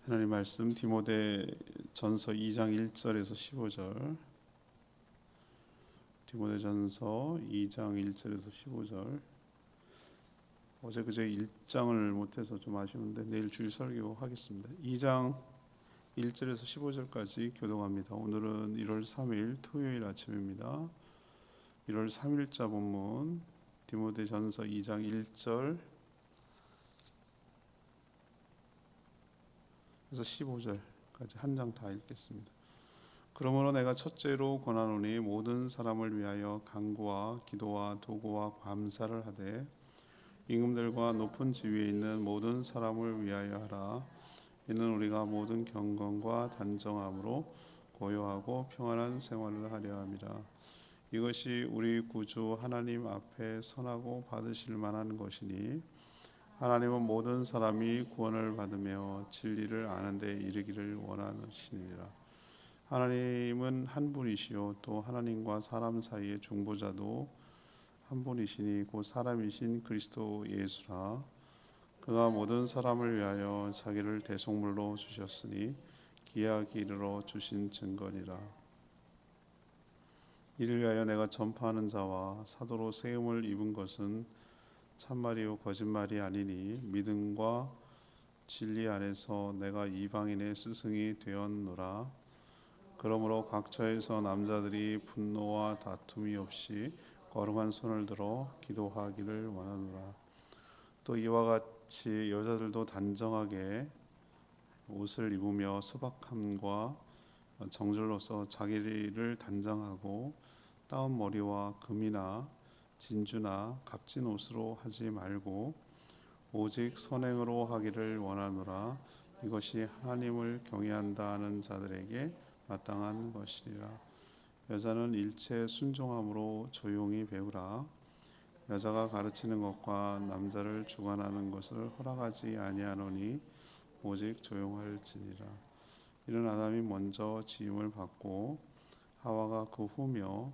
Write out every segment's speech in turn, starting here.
하나님 말씀 디모데전서 2장 1절에서 15절. 디모데전서 2장 1절에서 15절. 어제 그제 1장을 못해서 좀 아쉬운데 내일 주일 설교 하겠습니다. 2장 1절에서 15절까지 교독합니다. 오늘은 1월 3일 토요일 아침입니다. 1월 3일자 본문 디모데전서 2장 1절 그래서 15절까지 한 장 다 읽겠습니다. 그러므로 내가 첫째로 권하노니 모든 사람을 위하여 간구와 기도와 도구와 감사를 하되 임금들과 높은 지위에 있는 모든 사람을 위하여 하라. 이는 우리가 모든 경건과 단정함으로 고요하고 평안한 생활을 하려 함이라. 이것이 우리 구주 하나님 앞에 선하고 받으실 만한 것이니 하나님은 모든 사람이 구원을 받으며 진리를 아는 데 이르기를 원하시느니라. 하나님은 한 분이시요 또 하나님과 사람 사이의 중보자도 한 분이시니 곧 사람이신 그리스도 예수라. 그가 모든 사람을 위하여 자기를 대속물로 주셨으니 기약이 이르러 주신 증거니라. 이를 위하여 내가 전파하는 자와 사도로 세움을 입은 것은 참말이요 거짓말이 아니니 믿음과 진리 안에서 내가 이방인의 스승이 되었노라. 그러므로 각처에서 남자들이 분노와 다툼이 없이 거룩한 손을 들어 기도하기를 원하노라. 또 이와 같이 여자들도 단정하게 옷을 입으며 소박함과 정절로서 자기를 단정하고 따은 머리와 금이나 진주나 값진 옷으로 하지 말고 오직 선행으로 하기를 원하노라. 이것이 하나님을 경외한다 하는 자들에게 마땅한 것이니라. 여자는 일체 순종함으로 조용히 배우라. 여자가 가르치는 것과 남자를 주관하는 것을 허락하지 아니하노니 오직 조용할지니라. 이는 아담이 먼저 지음을 받고 하와가 그 후며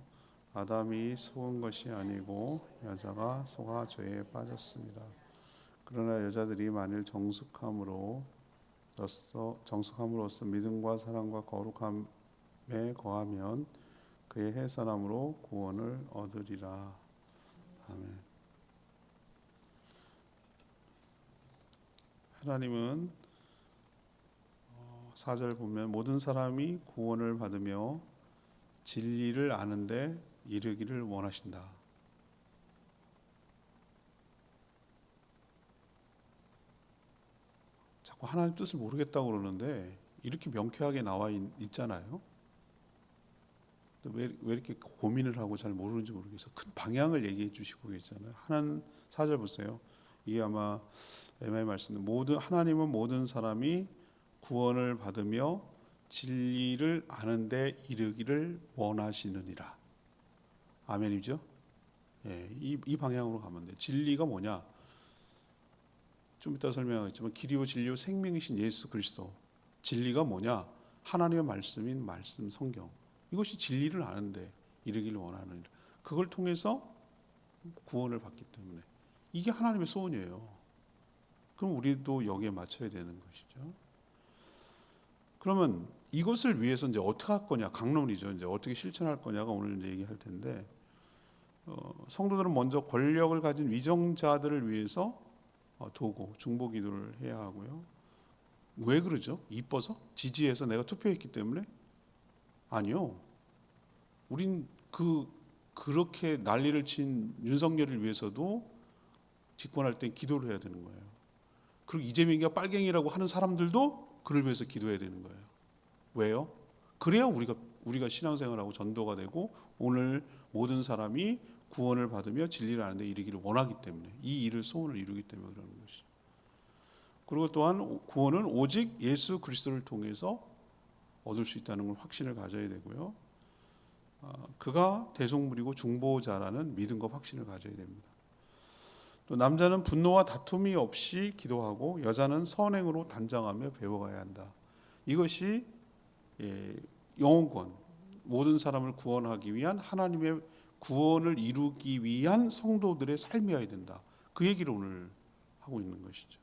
아담이 속은 것이 아니고 여자가 속아 죄에 빠졌습니다. 그러나 여자들이 만일 정숙함으로써 믿음과 사랑과 거룩함에 거하면 그의 해산함으로 구원을 얻으리라. 아멘. 하나님은 4절 보면 모든 사람이 구원을 받으며 진리를 아는데 이르기를 원하신다. 자꾸 하나님 뜻을 모르겠다고 그러는데 이렇게 명쾌하게 나와 있잖아요. 왜 이렇게 고민을 하고 잘 모르는지 모르겠어요. 큰 방향을 얘기해 주시고 계시잖아요. 하나님 4절 보세요. 이게 아마 MI 말씀인데 하나님은 모든 사람이 구원을 받으며 진리를 아는데 이르기를 원하시느니라. 아멘이죠? 예, 이 방향으로 가면 돼요. 진리가 뭐냐? 좀 이따 설명하겠지만 길이요 진리요 생명이신 예수 그리스도. 진리가 뭐냐? 하나님의 말씀인 말씀 성경. 이것이 진리를 아는데 이르기를 원하느니라. 그걸 통해서 구원을 받기 때문에 이게 하나님의 소원이에요. 그럼 우리도 여기에 맞춰야 되는 것이죠. 그러면 이것을 위해서 이제 어떻게 할 거냐? 강론이죠. 이제 어떻게 실천할 거냐가 오늘 이제 얘기할 텐데 성도들은 먼저 권력을 가진 위정자들을 위해서 도구, 중보 기도를 해야 하고요. 왜 그러죠? 이뻐서? 지지해서 내가 투표했기 때문에? 아니요. 우린 그렇게 난리를 친 윤석열을 위해서도 집권할 때 기도를 해야 되는 거예요. 그리고 이재명이가 빨갱이라고 하는 사람들도 그를 위해서 기도해야 되는 거예요. 왜요? 그래야 우리가 신앙생활하고 전도가 되고 오늘 모든 사람이 구원을 받으며 진리를 아는 데 이르기를 원하기 때문에 이 일을 소원을 이루기 때문에 그러는 것이죠. 그리고 또한 구원은 오직 예수 그리스도를 통해서 얻을 수 있다는 걸 확신을 가져야 되고요. 그가 대속물이고 중보자라는 믿음과 확신을 가져야 됩니다. 또 남자는 분노와 다툼이 없이 기도하고 여자는 선행으로 단정하며 배워가야 한다. 이것이 영혼권, 모든 사람을 구원하기 위한 하나님의 구원을 이루기 위한 성도들의 삶이어야 된다. 그 얘기를 오늘 하고 있는 것이죠.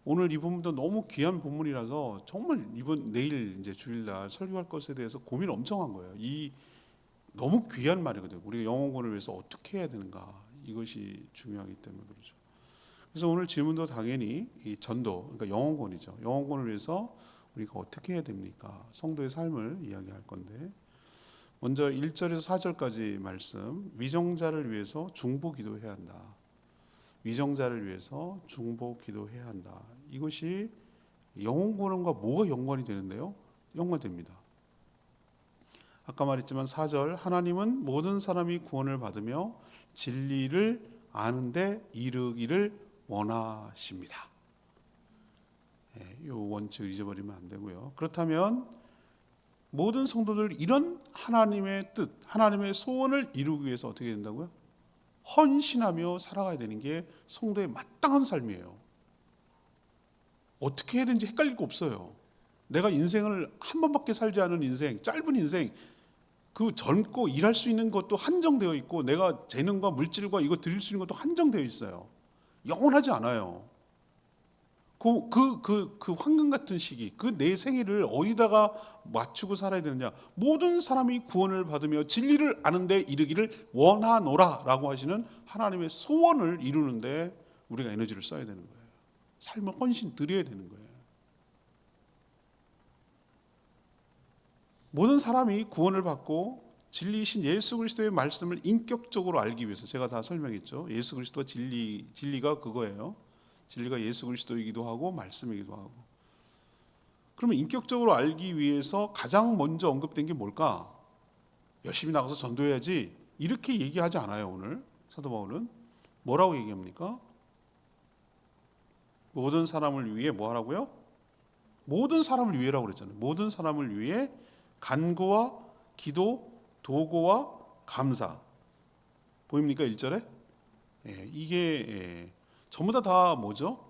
오늘 이 본문도 너무 귀한 본문이라서 정말 내일 이제 주일날 설교할 것에 대해서 고민 엄청 한 거예요. 이 너무 귀한 말이거든요. 우리가 영혼권을 위해서 어떻게 해야 되는가, 이것이 중요하기 때문에 그렇죠. 그래서 오늘 질문도 당연히 이 전도, 그러니까 영혼권이죠. 영혼권을 위해서 우리가 어떻게 해야 됩니까? 성도의 삶을 이야기할 건데, 먼저 1절에서 4절까지 말씀, 위정자를 위해서 중보 기도해야 한다. 위정자를 위해서 중보 기도해야 한다. 이것이 영혼권과 뭐가 연관이 되는데요? 연관됩니다. 아까 말했지만 4절, 하나님은 모든 사람이 구원을 받으며 진리를 아는데 이르기를 원하십니다. 이 원칙을 잊어버리면 안 되고요. 그렇다면 모든 성도들 이런 하나님의 뜻, 하나님의 소원을 이루기 위해서 어떻게 된다고요? 헌신하며 살아가야 되는 게 성도의 마땅한 삶이에요. 어떻게 해야 되는지 헷갈릴 거 없어요. 내가 인생을 한 번밖에 살지 않은 인생, 짧은 인생, 그 젊고 일할 수 있는 것도 한정되어 있고, 내가 재능과 물질과 이거 드릴 수 있는 것도 한정되어 있어요. 영원하지 않아요. 그 황금 같은 시기, 그 내 생일을 어디다가 맞추고 살아야 되느냐? 모든 사람이 구원을 받으며 진리를 아는데 이르기를 원하노라라고 하시는 하나님의 소원을 이루는데 우리가 에너지를 써야 되는 거예요. 삶을 헌신 드려야 되는 거예요. 모든 사람이 구원을 받고 진리이신 예수 그리스도의 말씀을 인격적으로 알기 위해서, 제가 다 설명했죠. 예수 그리스도가 진리가 그거예요. 진리가 예수 그리스도이기도 하고 말씀이기도 하고. 그러면 인격적으로 알기 위해서 가장 먼저 언급된 게 뭘까? 열심히 나가서 전도해야지, 이렇게 얘기하지 않아요. 오늘 사도 바울은 뭐라고 얘기합니까? 모든 사람을 위해 뭐 하라고요? 모든 사람을 위해라고 그랬잖아요. 모든 사람을 위해 간구와 기도, 도고와 감사. 보입니까? 1절에? 이게 전부 다 뭐죠?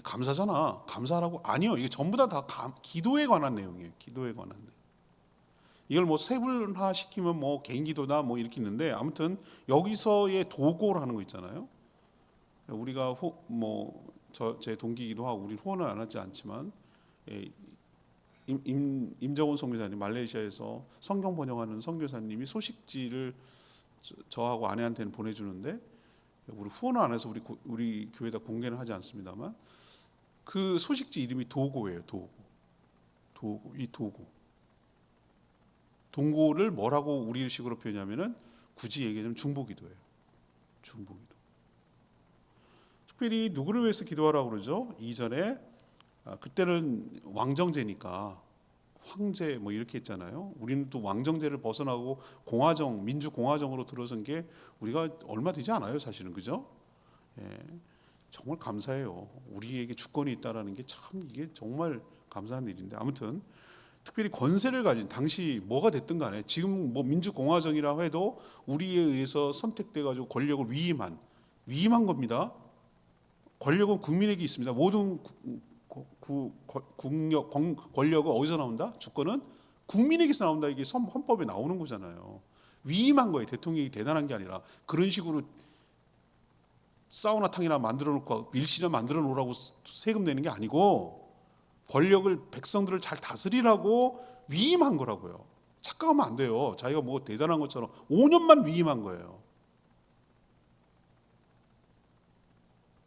감사잖아. 감사하라고. 아니요. 이게 전부 다 기도에 관한 내용이에요. 기도에 관한 내용. 이걸 뭐 세분화 시키면 뭐 개인 기도나 뭐 이렇게 있는데, 아무튼 여기서의 도고라는 거 있잖아요. 우리가 제 동기이기도 하고, 우리 후원은 안 하지 않지만, 임정훈 선교사님, 말레이시아에서 성경 번역하는 선교사님이 소식지를 저하고 아내한테는 보내주는데, 우리 후원을 안 해서 우리 교회에다 공개는 하지 않습니다만, 그 소식지 이름이 도고예요. 도고. 동고를 뭐라고 우리식으로 표현하면은, 굳이 얘기하자면 중보기도예요. 중보기도. 특별히 누구를 위해서 기도하라고 그러죠? 이전에 그때는 왕정제니까 황제 뭐 이렇게 했잖아요. 우리는 또 왕정제를 벗어나고 공화정, 민주공화정으로 들어선 게 우리가 얼마 되지 않아요, 사실은. 그죠? 정말 감사해요. 우리에게 주권이 있다라는 게 참, 이게 정말 감사한 일인데, 아무튼 특별히 권세를 가진, 당시 뭐가 됐든 간에, 지금 뭐 민주공화정이라 해도 우리에 의해서 선택돼 가지고 권력을 위임한 겁니다. 권력은 국민에게 있습니다. 모든 권력은 어디서 나온다? 주권은 국민에게서 나온다. 이게 헌법에 나오는 거잖아요. 위임한 거예요. 대통령이 대단한 게 아니라 그런 식으로 사우나탕이나 만들어 놓고 밀실이나 만들어 놓으라고 세금 내는 게 아니고, 권력을, 백성들을 잘 다스리라고 위임한 거라고요. 착각하면 안 돼요. 자기가 뭐 대단한 것처럼 5년만 위임한 거예요.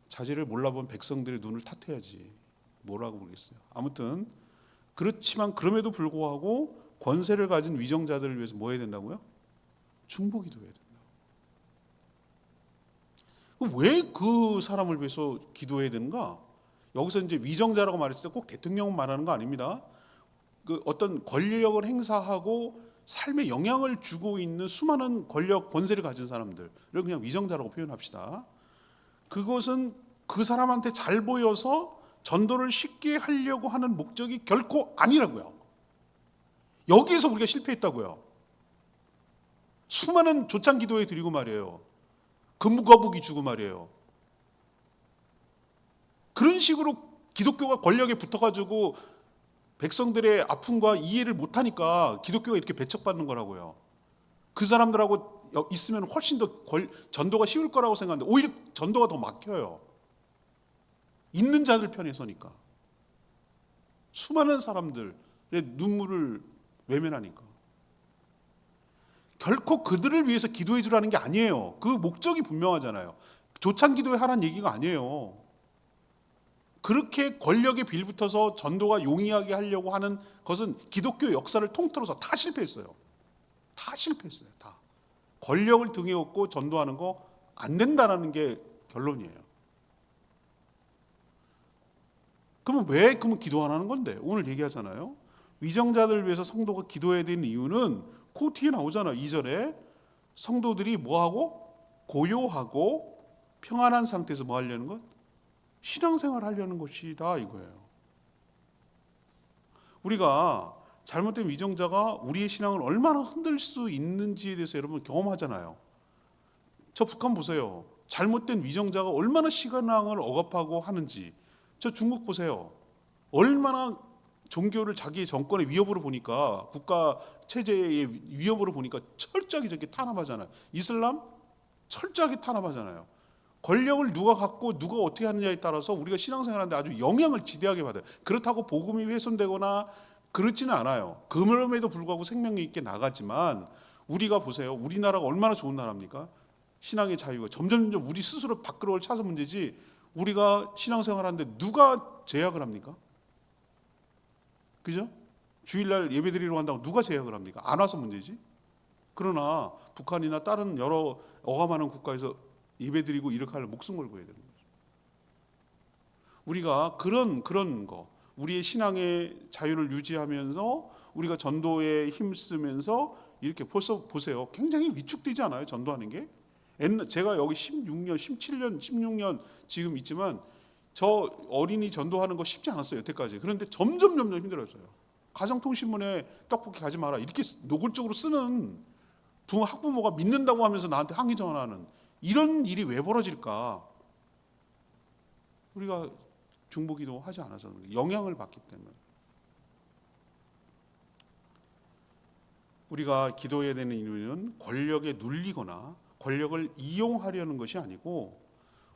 자질을 몰라본 백성들의 눈을 탓해야지 뭐라고 모르겠어요. 아무튼 그렇지만 그럼에도 불구하고 권세를 가진 위정자들을 위해서 뭐 해야 된다고요? 중보기도해야 된다. 왜 그 사람을 위해서 기도해야 되는가? 여기서 이제 위정자라고 말했을 때 꼭 대통령 말하는 거 아닙니다. 그 어떤 권력을 행사하고 삶에 영향을 주고 있는 수많은 권세를 가진 사람들을 그냥 위정자라고 표현합시다. 그것은 그 사람한테 잘 보여서 전도를 쉽게 하려고 하는 목적이 결코 아니라고요. 여기에서 우리가 실패했다고요. 수많은 조창 기도회 드리고 말이에요. 금거북이 주고 말이에요. 그런 식으로 기독교가 권력에 붙어가지고 백성들의 아픔과 이해를 못하니까 기독교가 이렇게 배척받는 거라고요. 그 사람들하고 있으면 훨씬 더 전도가 쉬울 거라고 생각하는데 오히려 전도가 더 막혀요. 있는 자들 편에 서니까. 수많은 사람들의 눈물을 외면하니까. 결코 그들을 위해서 기도해 주라는 게 아니에요. 그 목적이 분명하잖아요. 조찬 기도에 하라는 얘기가 아니에요. 그렇게 권력에 빌붙어서 전도가 용이하게 하려고 하는 것은 기독교 역사를 통틀어서 다 실패했어요. 다 실패했어요. 다. 권력을 등에 업고 전도하는 거 안 된다는 게 결론이에요. 그러면 기도 안 하는 건데? 오늘 얘기하잖아요. 위정자들을 위해서 성도가 기도해야 되는 이유는 그 뒤에 나오잖아요. 2절에 성도들이 뭐하고? 고요하고 평안한 상태에서 뭐 하려는 것? 신앙생활 하려는 것이다 이거예요. 우리가 잘못된 위정자가 우리의 신앙을 얼마나 흔들 수 있는지에 대해서 여러분 경험하잖아요. 저 북한 보세요. 잘못된 위정자가 얼마나 신앙을 억압하고 하는지. 저 중국 보세요. 얼마나 종교를 자기의 정권의 위협으로 보니까, 국가 체제의 위협으로 보니까 철저하게 저렇게 탄압하잖아요. 이슬람 철저하게 탄압하잖아요. 권력을 누가 갖고 누가 어떻게 하느냐에 따라서 우리가 신앙생활하는데 아주 영향을 지대하게 받아요. 그렇다고 복음이 훼손되거나 그렇지는 않아요. 그럼에도 불구하고 생명력 있게 나가지만, 우리가 보세요. 우리나라가 얼마나 좋은 나라입니까? 신앙의 자유가 점점 우리 스스로 밖으로 차서 문제지, 우리가 신앙생활하는데 누가 제약을 합니까? 그죠? 주일날 예배드리러 간다고 누가 제약을 합니까? 안 와서 문제지. 그러나 북한이나 다른 여러 억압하는 국가에서 예배드리고 이렇게 하려 목숨 걸고 해야 되는 거죠. 우리가 그런 거, 우리의 신앙의 자유를 유지하면서 우리가 전도에 힘쓰면서 이렇게 벌써 보세요. 굉장히 위축되지 않아요? 전도하는 게. 제가 여기 16년, 17년, 16년 지금 있지만 저 어린이 전도하는 거 쉽지 않았어요. 여태까지. 그런데 점점 힘들어졌어요. 가정통신문에 떡볶이 가지 마라 이렇게 노골적으로 쓰는 학부모가 믿는다고 하면서 나한테 항의 전화하는 이런 일이 왜 벌어질까? 우리가 중보기도 하지 않아서 영향을 받기 때문에. 우리가 기도해야 되는 이유는 권력에 눌리거나 권력을 이용하려는 것이 아니고,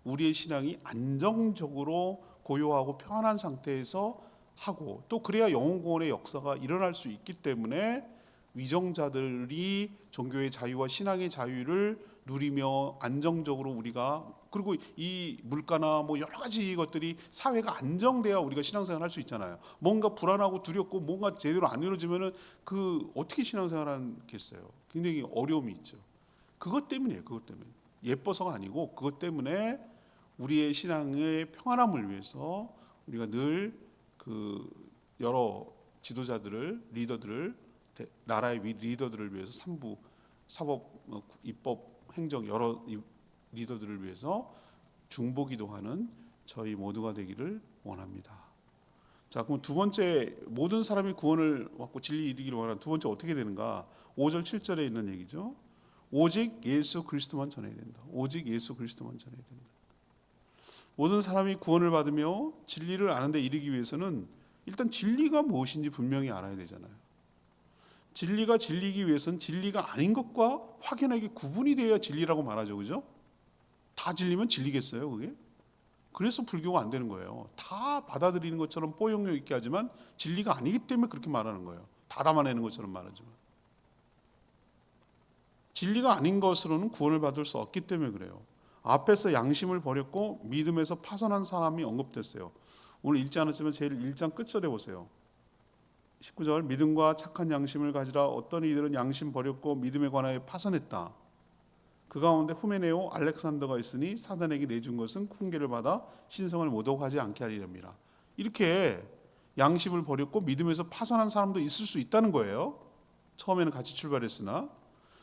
우리의 신앙이 안정적으로 고요하고 평안한 상태에서 하고, 또 그래야 영혼구원의 역사가 일어날 수 있기 때문에 위정자들이 종교의 자유와 신앙의 자유를 누리며 안정적으로 우리가, 그리고 이 물가나 뭐 여러 가지 것들이 사회가 안정돼야 우리가 신앙생활 할 수 있잖아요. 뭔가 불안하고 두렵고 뭔가 제대로 안 이루어지면은 어떻게 신앙생활 하겠어요? 굉장히 어려움이 있죠. 그것 때문이에요. 그것 때문에. 예뻐서가 아니고 그것 때문에 우리의 신앙의 평안함을 위해서 우리가 늘 여러 지도자들을, 리더들을, 나라의 리더들을 위해서 산부, 사법, 입법, 행정 여러 리더들을 위해서 중보기도하는 저희 모두가 되기를 원합니다. 자, 그럼 두 번째, 모든 사람이 구원을 받고 진리 이르기를 원하는 두 번째 어떻게 되는가? 5절 7절에 있는 얘기죠. 오직 예수 그리스도만 전해야 된다. 오직 예수 그리스도만 전해야 된다. 모든 사람이 구원을 받으며 진리를 아는 데 이르기 위해서는 일단 진리가 무엇인지 분명히 알아야 되잖아요. 진리가 진리기 위해서는 진리가 아닌 것과 확연하게 구분이 되어야 진리라고 말하죠. 그죠? 다 진리면 진리겠어요, 그게? 그래서 불교가 안 되는 거예요. 다 받아들이는 것처럼 포용력 있게 하지만 진리가 아니기 때문에 그렇게 말하는 거예요. 다 담아내는 것처럼 말하지만. 진리가 아닌 것으로는 구원을 받을 수 없기 때문에 그래요. 앞에서 양심을 버렸고 믿음에서 파선한 사람이 언급됐어요. 오늘 읽지 않았지만 제일 1장 끝절에 보세요. 19절, 믿음과 착한 양심을 가지라. 어떤 이들은 양심 버렸고 믿음에 관하여 파선했다. 그 가운데 후메네오 알렉산더가 있으니 사단에게 내준 것은 훈계를 받아 신성을 모독하지 않게 하리랍니다. 이렇게 양심을 버렸고 믿음에서 파선한 사람도 있을 수 있다는 거예요. 처음에는 같이 출발했으나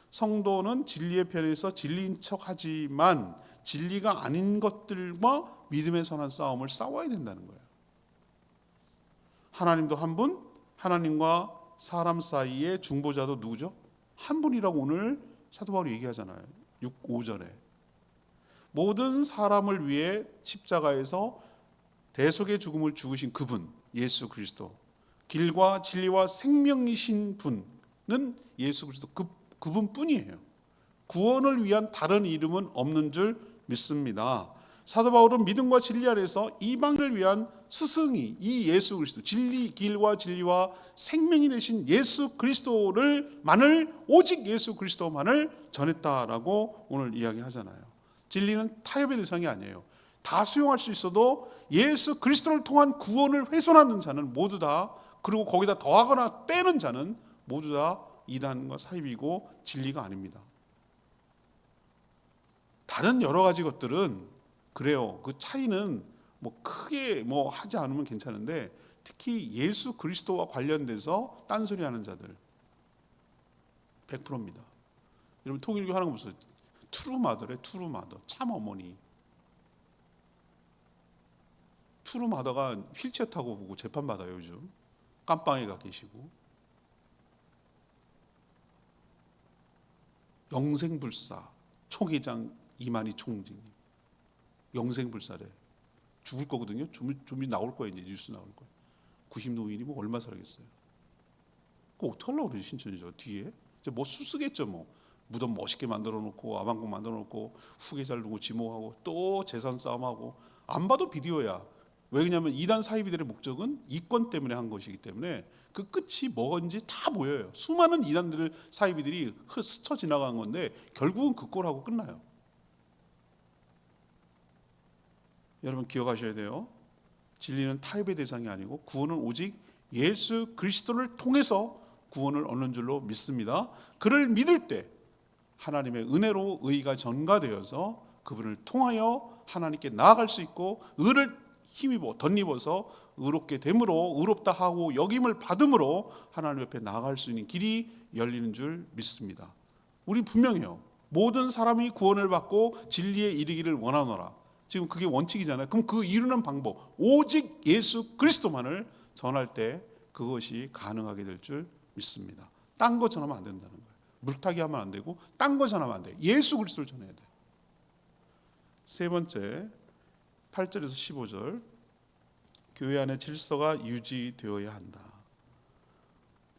성도는 진리의 편에서 진리인 척하지만 진리가 아닌 것들과 믿음의 선한 싸움을 싸워야 된다는 거예요. 하나님도 한 분, 하나님과 사람 사이의 중보자도 누구죠? 한 분이라고 오늘 사도 바울이 얘기하잖아요. 5절에 모든 사람을 위해 십자가에서 대속의 죽음을 죽으신 그분, 예수 그리스도, 길과 진리와 생명이신 분은 예수 그리스도 그분뿐이에요. 구원을 위한 다른 이름은 없는 줄 믿습니다. 사도 바울은 믿음과 진리 안에서 이방인을 위한 스승이 이 예수 그리스도, 진리, 길과 진리와 생명이 되신 예수 그리스도만을, 오직 예수 그리스도만을 전했다라고 오늘 이야기하잖아요. 진리는 타협의 대상이 아니에요. 다 수용할 수 있어도 예수 그리스도를 통한 구원을 훼손하는 자는 모두 다, 그리고 거기다 더하거나 빼는 자는 모두 다 이단과 사입이고 진리가 아닙니다. 다른 여러 가지 것들은 그래요. 그 차이는 뭐 크게 뭐 하지 않으면 괜찮은데, 특히 예수 그리스도와 관련돼서 딴소리하는 자들 100%입니다. 여러분 통일교 하는 거 보세요. 투루마더래. 투루마더, 참 어머니. 투루마더가 휠체어 타고 보고 재판 받아요. 요즘 깜빵에 가 계시고. 영생불사 총회장 이만희 총징, 영생불사래. 죽을 거거든요. 좀 나올 거예요. 이제 뉴스 나올 거예요. 90노인이 뭐 얼마 살겠어요. 그거 어떻게 하려고 그러지? 신천지죠. 뒤에 이제 뭐 수쓰겠죠. 뭐 무덤 멋있게 만들어 놓고 아방궁 만들어 놓고 후계자를 두고 지목하고 또 재산 싸움하고. 안 봐도 비디오야. 왜 그러냐면 이단 사이비들의 목적은 이권 때문에 한 것이기 때문에 그 끝이 뭔지 다 보여요. 수많은 이단들 사이비들이 스쳐 지나간 건데 결국은 그 꼴하고 끝나요. 여러분 기억하셔야 돼요. 진리는 타협의 대상이 아니고 구원은 오직 예수 그리스도를 통해서 구원을 얻는 줄로 믿습니다. 그를 믿을 때 하나님의 은혜로 의가 전가되어서 그분을 통하여 하나님께 나아갈 수 있고, 의를 힘입어 덧입어서 의롭게 됨으로, 의롭다 하고 여김을 받음으로 하나님 옆에 나아갈 수 있는 길이 열리는 줄 믿습니다. 우리 분명해요. 모든 사람이 구원을 받고 진리에 이르기를 원하노라. 지금 그게 원칙이잖아요. 그럼 그 이루는 방법, 오직 예수 그리스도만을 전할 때 그것이 가능하게 될 줄 믿습니다. 딴 거 전하면 안 된다는 거예요. 물타기 하면 안 되고 딴 거 전하면 안 돼요. 예수 그리스도를 전해야 돼요. 세 번째, 8절에서 15절, 교회 안에 질서가 유지되어야 한다.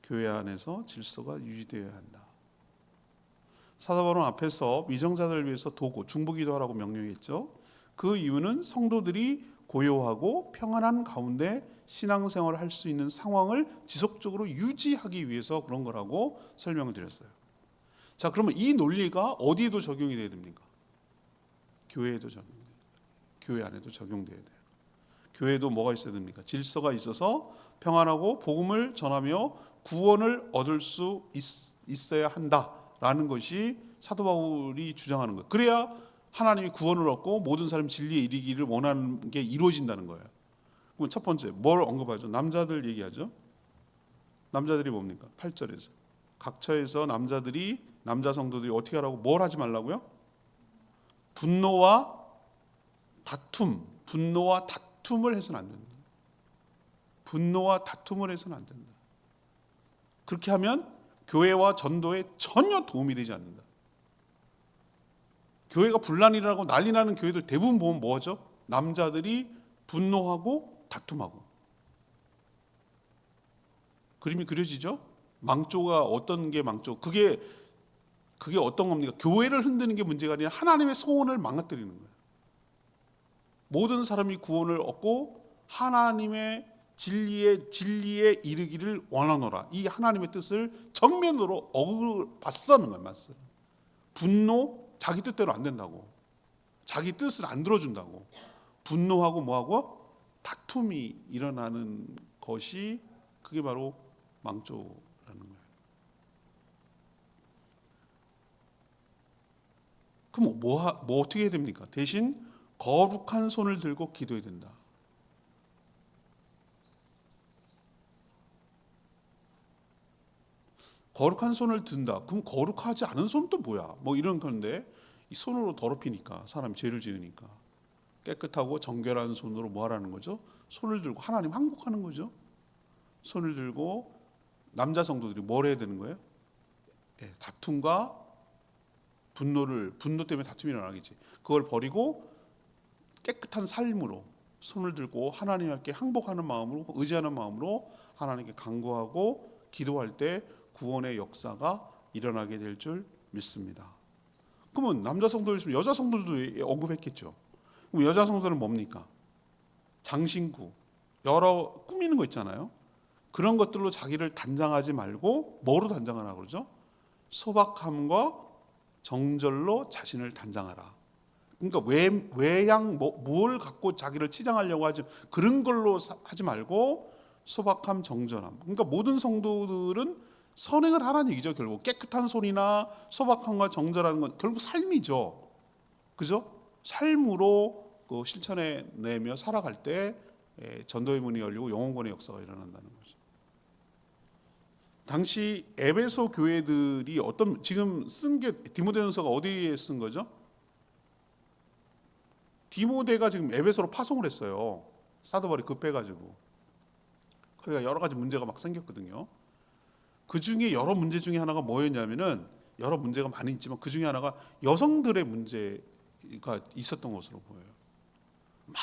교회 안에서 질서가 유지되어야 한다. 사도 바울은 앞에서 위정자들을 위해서 도고 중보기도 하라고 명령했죠. 그 이유는 성도들이 고요하고 평안한 가운데 신앙생활을 할 수 있는 상황을 지속적으로 유지하기 위해서 그런 거라고 설명을 드렸어요. 자, 그러면 이 논리가 어디에도 적용이 돼야 됩니까? 교회에도 적용돼야 돼요. 교회 안에도 적용돼야 돼요. 교회에도 뭐가 있어야 됩니까? 질서가 있어서 평안하고 복음을 전하며 구원을 얻을 수 있어야 한다라는 것이 사도 바울이 주장하는 거예요. 그래야 하나님이 구원을 얻고 모든 사람이 진리에 이르기를 원하는 게 이루어진다는 거예요. 그럼 첫 번째 뭘 언급하죠? 남자들 얘기하죠. 남자들이 뭡니까? 8절에서 각처에서 남자 성도들이 어떻게 하라고, 뭘 하지 말라고요? 분노와 다툼을 해서는 안 된다. 분노와 다툼을 해서는 안 된다. 그렇게 하면 교회와 전도에 전혀 도움이 되지 않는다. 교회가 분란이라고 난리 나는 교회들 대부분 보면 뭐죠? 남자들이 분노하고 다툼하고. 그림이 그려지죠? 망조가 어떤 게 망조? 그게 어떤 겁니까? 교회를 흔드는 게 문제가 아니라 하나님의 소원을 망가뜨리는 거예요. 모든 사람이 구원을 얻고 하나님의 진리에 이르기를 원하노라. 이 하나님의 뜻을 정면으로 맞서는 거예요. 맞서. 분노, 자기 뜻대로 안 된다고. 자기 뜻을 안 들어준다고. 분노하고 뭐하고? 다툼이 일어나는 것이, 그게 바로 망조라는 거예요. 그럼 뭐 어떻게 해야 됩니까? 대신 거룩한 손을 들고 기도해야 된다. 거룩한 손을 든다. 그럼 거룩하지 않은 손은 또 뭐야? 뭐 이런 건데, 이 손으로 더럽히니까, 사람이 죄를 지으니까 깨끗하고 정결한 손으로 뭐 하라는 거죠? 손을 들고 하나님 항복하는 거죠. 손을 들고 남자 성도들이 뭘 해야 되는 거예요? 다툼과 분노 때문에 다툼이 일어나겠지. 그걸 버리고 깨끗한 삶으로 손을 들고 하나님께 항복하는 마음으로, 의지하는 마음으로 하나님께 간구하고 기도할 때 구원의 역사가 일어나게 될 줄 믿습니다. 그러면 남자 성도였으면 여자 성도들도 언급했겠죠. 그럼 여자 성도는 뭡니까? 장신구, 여러 꾸미는 거 있잖아요. 그런 것들로 자기를 단장하지 말고 뭐로 단장하라 그러죠? 소박함과 정절로 자신을 단장하라. 그러니까 외양 뭘 갖고 자기를 치장하려고 하지, 그런 걸로 하지 말고 소박함, 정절함. 그러니까 모든 성도들은 선행을 하라는 얘기죠. 결국 깨끗한 손이나 소박함과 정절하는 건 결국 삶이죠. 그죠? 삶으로 그 실천해내며 살아갈 때 전도의 문이 열리고 영혼권의 역사가 일어난다는 거죠. 당시 에베소 교회들이 지금 쓴 게 디모데전서가 어디에 쓴 거죠? 디모데가 지금 에베소로 파송을 했어요. 사도 바울이 급해가지고. 그러니까 여러 가지 문제가 막 생겼거든요. 그 중에 여러 문제 중에 하나가 뭐였냐면은, 여러 문제가 많이 있지만 그 중에 하나가 여성들의 문제가 있었던 것으로 보여요. 막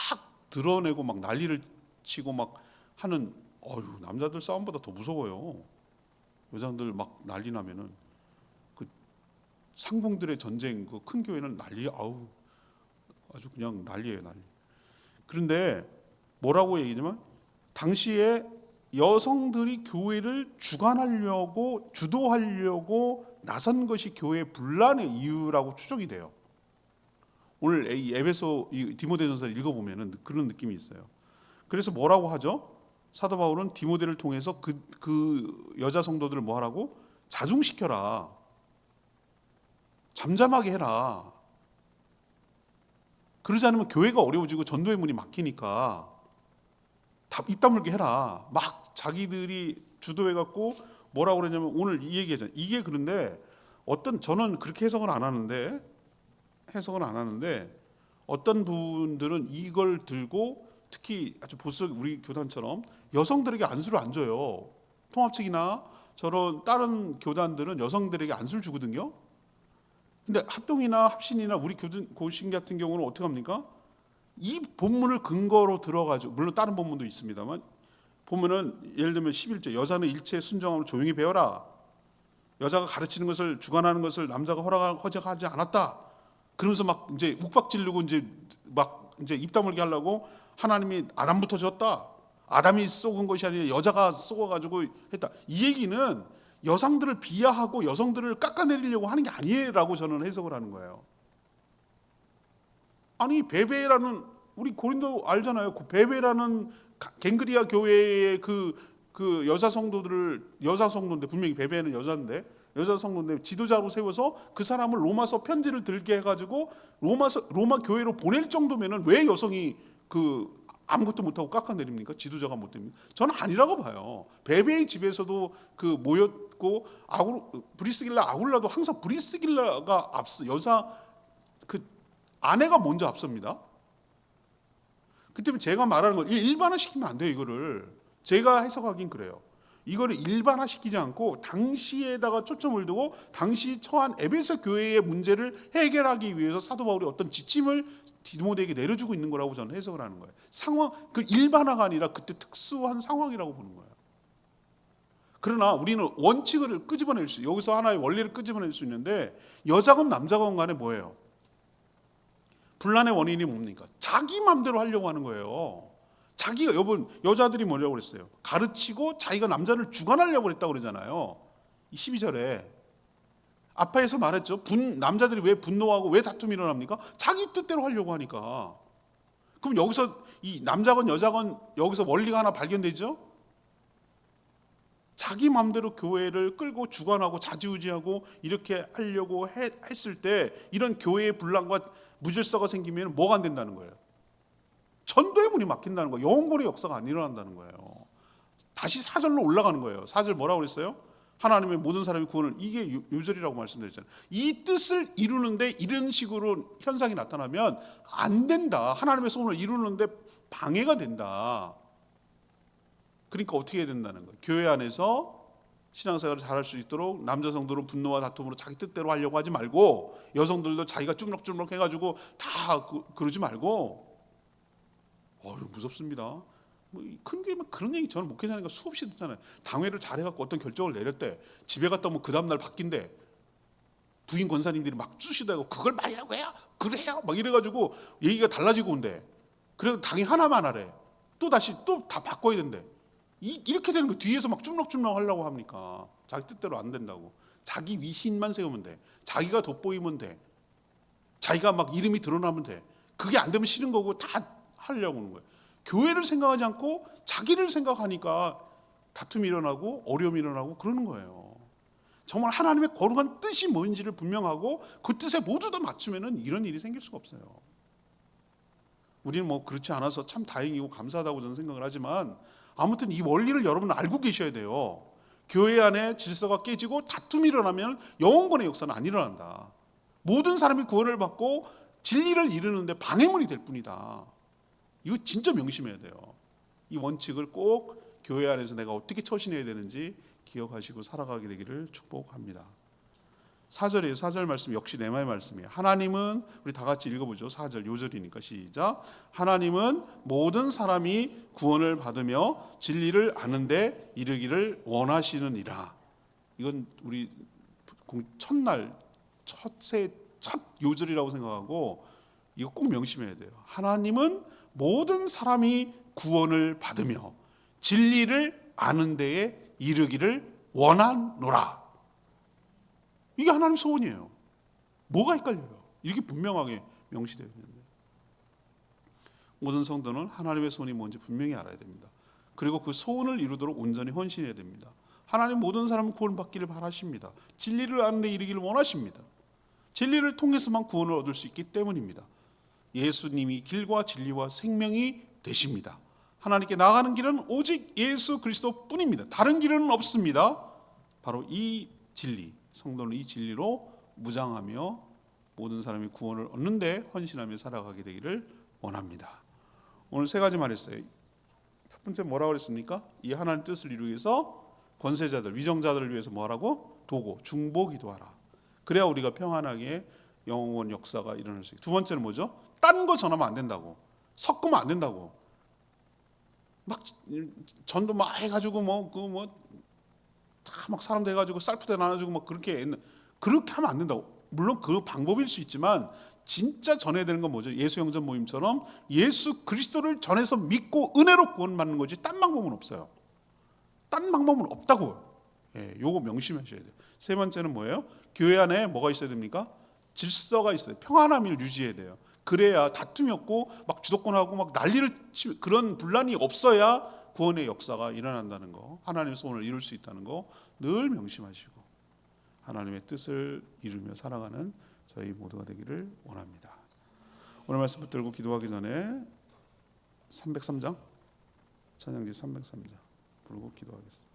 드러내고 막 난리를 치고 막 하는, 남자들 싸움보다 더 무서워요. 여자들 막 난리 나면은 그 상궁들의 전쟁, 그 큰 교회는 난리, 아주 그냥 난리예요, 난리. 그런데 뭐라고 얘기냐면, 당시에 여성들이 교회를 주관하려고, 주도하려고 나선 것이 교회의 분란의 이유라고 추정이 돼요. 오늘 이 에베소 디모데전서를 읽어보면은 그런 느낌이 있어요. 그래서 뭐라고 하죠? 사도 바울은 디모데를 통해서 그 여자 성도들을 뭐 하라고? 자중시켜라. 잠잠하게 해라. 그러지 않으면 교회가 어려워지고 전도의 문이 막히니까 입 다물게 해라. 막 자기들이 주도해갖고 뭐라고 그러냐면, 오늘 이 얘기하잖아요. 이게 그런데 저는 그렇게 해석은 안 하는데 어떤 분들은 이걸 들고, 특히 아주 보수 우리 교단처럼 여성들에게 안수를 안 줘요. 통합측이나 저런 다른 교단들은 여성들에게 안수를 주거든요. 근데 합동이나 합신이나 우리 고신 같은 경우는 어떻게 합니까? 이 본문을 근거로 들어가지고, 물론 다른 본문도 있습니다만, 보면은 예를 들면 11절, 여자는 일체의 순종함으로 조용히 배워라. 여자가 가르치는 것을, 주관하는 것을 남자가 허락하지 않았다. 그러면서 막 이제 욱박지르고 이제 입 다물게 하려고 하나님이 아담부터 줬다. 아담이 쏘은 것이 아니라 여자가 쏘아가지고 했다. 이 얘기는 여성들을 비하하고 여성들을 깎아내리려고 하는 게 아니라고 저는 해석을 하는 거예요. 아니, 베베라는, 우리 고린도 알잖아요. 그 베베라는 갱그리아 교회의 그 여자 성도인데, 분명히 베베는 여자 성도인데 지도자로 세워서 그 사람을 로마서 편지를 들게 해가지고 로마 교회로 보낼 정도면은 왜 여성이 아무것도 못하고 깎아내립니까? 지도자가 못 됩니까? 저는 아니라고 봐요. 베베의 집에서도 모였고, 브리스길라 아굴라도 항상 브리스길라가 여자 아내가 먼저 앞섭니다. 그 때문에 제가 말하는 건 일반화시키면 안 돼요. 이거를 제가 해석하긴 그래요. 이거를 일반화시키지 않고 당시에다가 초점을 두고 당시 처한 에베소 교회의 문제를 해결하기 위해서 사도 바울이 어떤 지침을 디모데에게 내려주고 있는 거라고 저는 해석을 하는 거예요. 상황, 그 일반화가 아니라 그때 특수한 상황이라고 보는 거예요. 그러나 우리는 원칙을 끄집어낼 여기서 하나의 원리를 끄집어낼 수 있는데, 여자건 남자건 간에 뭐예요? 분란의 원인이 뭡니까? 자기 마음대로 하려고 하는 거예요. 자기가, 여자들이 뭐라고 그랬어요? 가르치고 자기가 남자를 주관하려고 그랬다고 그러잖아요. 12절에 앞에서 말했죠. 남자들이 왜 분노하고 왜 다툼이 일어납니까? 자기 뜻대로 하려고 하니까. 그럼 여기서 이 남자건 여자건 여기서 원리가 하나 발견되죠? 자기 마음대로 교회를 끌고 주관하고 좌지우지하고 이렇게 하려고 했을 때, 이런 교회의 분란과 무질서가 생기면 뭐가 안 된다는 거예요? 전도의 문이 막힌다는 거예요. 영혼권의 역사가 안 일어난다는 거예요. 다시 4절로 올라가는 거예요. 4절 뭐라고 그랬어요? 하나님의 모든 사람이 구원을, 이게 요절이라고 말씀드렸잖아요. 이 뜻을 이루는데 이런 식으로 현상이 나타나면 안 된다. 하나님의 소원을 이루는데 방해가 된다. 그러니까 어떻게 해야 된다는 거예요? 교회 안에서 신앙생활을 잘할 수 있도록 남자 성도는 분노와 다툼으로 자기 뜻대로 하려고 하지 말고, 여성들도 자기가 쭈물럭쭈물럭 해가지고 다 그러지 말고. 무섭습니다. 큰 교회면 그런 얘기 저는 목회자니까 수없이 듣잖아요. 당회를 잘해갖고 어떤 결정을 내렸대. 집에 갔다 오면 그 다음날 바뀐대. 부인 권사님들이 막 쑤시다고 그걸 말이라고 해요? 그래요? 막 이래가지고 얘기가 달라지고 온대. 그래도 당연히 하나만 하래. 또 다시 또 다 바꿔야 된대. 이렇게 되는 거 뒤에서 막 쭈렁쭈렁 하려고 합니까? 자기 뜻대로 안 된다고. 자기 위신만 세우면 돼. 자기가 돋보이면 돼. 자기가 막 이름이 드러나면 돼. 그게 안 되면 싫은 거고 다 하려고 하는 거예요. 교회를 생각하지 않고 자기를 생각하니까 다툼이 일어나고 어려움이 일어나고 그러는 거예요. 정말 하나님의 거룩한 뜻이 뭔지를 분명하고 그 뜻에 모두 다 맞추면 이런 일이 생길 수가 없어요. 우리는 뭐 그렇지 않아서 참 다행이고 감사하다고 저는 생각을 하지만 아무튼 이 원리를 여러분은 알고 계셔야 돼요. 교회 안에 질서가 깨지고 다툼이 일어나면 영원권의 역사는 안 일어난다. 모든 사람이 구원을 받고 진리를 이루는데 방해물이 될 뿐이다. 이거 진짜 명심해야 돼요. 이 원칙을 꼭 교회 안에서 내가 어떻게 처신해야 되는지 기억하시고 살아가게 되기를 축복합니다. 4절이에요. 4절 말씀 역시 네마의 말씀이에요. 하나님은, 우리 다 같이 읽어보죠. 4절 요절이니까 시작. 하나님은 모든 사람이 구원을 받으며 진리를 아는데 이르기를 원하시느니라. 이건 우리 첫날 첫 요절이라고 생각하고 이거 꼭 명심해야 돼요. 하나님은 모든 사람이 구원을 받으며 진리를 아는 데에 이르기를 원하노라. 이게 하나님 소원이에요. 뭐가 헷갈려요? 이렇게 분명하게 명시되어 있는데 모든 성도는 하나님의 소원이 뭔지 분명히 알아야 됩니다. 그리고 그 소원을 이루도록 온전히 헌신해야 됩니다. 하나님 모든 사람은 구원받기를 바라십니다. 진리를 아는 데 이르기를 원하십니다. 진리를 통해서만 구원을 얻을 수 있기 때문입니다. 예수님이 길과 진리와 생명이 되십니다. 하나님께 나가는 길은 오직 예수 그리스도 뿐입니다. 다른 길은 없습니다. 바로 이 진리, 성도는 이 진리로 무장하며 모든 사람이 구원을 얻는데 헌신하며 살아가게 되기를 원합니다. 오늘 세 가지 말했어요. 첫 번째 뭐라고 그랬습니까? 이 하나님 뜻을 이루기 위해서 권세자들, 위정자들을 위해서 뭐하라고? 도고, 중보 기도하라. 그래야 우리가 평안하게 영원 역사가 일어날 수 있어요. 두 번째는 뭐죠? 딴 거 전하면 안 된다고. 섞으면 안 된다고. 막 전도 막 해가지고 다 막 사람들 해가지고 쌀푸대 나눠주고 막 그렇게 하면 안 된다고. 물론 그 방법일 수 있지만 진짜 전해야 되는 건 뭐죠? 예수 영전 모임처럼 예수 그리스도를 전해서 믿고 은혜로 구원받는 거지 딴 방법은 없어요. 딴 방법은 없다고요. 요거 명심하셔야 돼요. 세 번째는 뭐예요? 교회 안에 뭐가 있어야 됩니까? 질서가 있어야 돼요. 평안함을 유지해야 돼요. 그래야 다툼이 없고 막 주도권하고 막 난리를 치고 그런 분란이 없어야 구원의 역사가 일어난다는 거, 하나님의 소원을 이룰 수 있다는 거 늘 명심하시고 하나님의 뜻을 이루며 살아가는 저희 모두가 되기를 원합니다. 오늘 말씀 붙들고 기도하기 전에 303장 찬양집 303장 부르고 기도하겠습니다.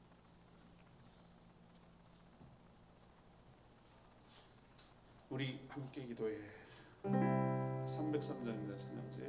우리 함께 기도해. 303장입니다. 찬양집.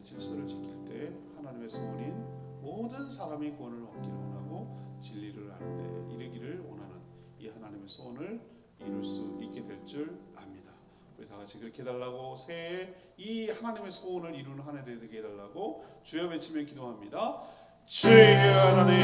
질서를 지킬 때 하나님의 소원인 모든 사람이 구원을 얻기를 원하고 진리를 아는데 이르기를 원하는 이 하나님의 소원을 이룰 수 있게 될 줄 압니다. 우리 다 같이 그렇게 해달라고, 새해 이 하나님의 소원을 이루는 한 해 되게 해달라고 주여 외치며 기도합니다. 주여 하나님,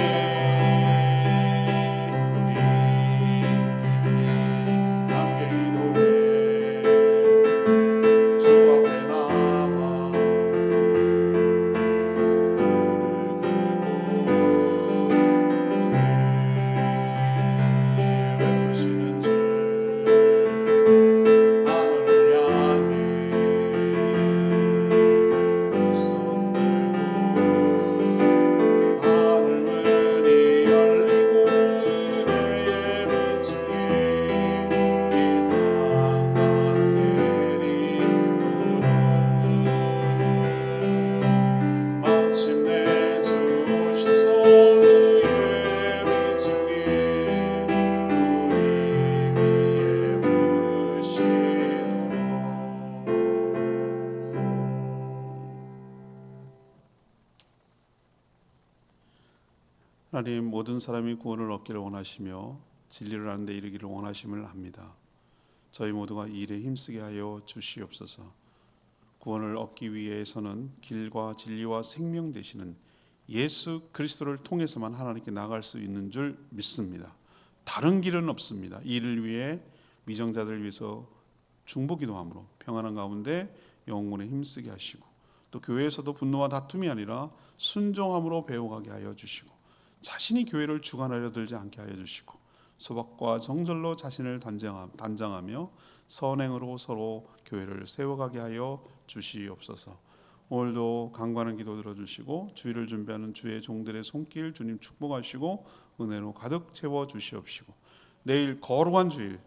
하나님, 모든 사람이 구원을 얻기를 원하시며 진리를 아는 데 이르기를 원하심을 압니다. 저희 모두가 이 일에 힘쓰게 하여 주시옵소서. 구원을 얻기 위해서는 길과 진리와 생명 되시는 예수 그리스도를 통해서만 하나님께 나갈 수 있는 줄 믿습니다. 다른 길은 없습니다. 이 일을 위해 미정자들을 위해서 중보기도함으로 평안한 가운데 영혼에 힘쓰게 하시고, 또 교회에서도 분노와 다툼이 아니라 순종함으로 배워가게 하여 주시고, 자신이 교회를 주관하려 들지 않게 하여 주시고, 소박과 정절로 자신을 단장하며 선행으로 서로 교회를 세워가게 하여 주시옵소서. 오늘도 간구하는 기도 들어주시고 주일을 준비하는 주의 종들의 손길 주님 축복하시고 은혜로 가득 채워 주시옵시고, 내일 거룩한 주일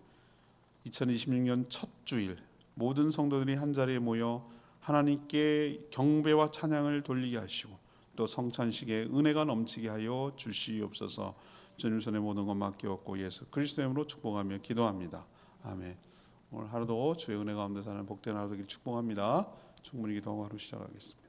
2026년 첫 주일 모든 성도들이 한자리에 모여 하나님께 경배와 찬양을 돌리게 하시고 또 성찬식에 은혜가 넘치게 하여 주시옵소서. 주님 손에 모든 것 맡기었고 예수 그리스도의 이름으로 축복하며 기도합니다. 아멘. 오늘 하루도 주의 은혜 가운데 사는 복된 하루 되길 축복합니다. 충분히 기도하고 하루 시작하겠습니다.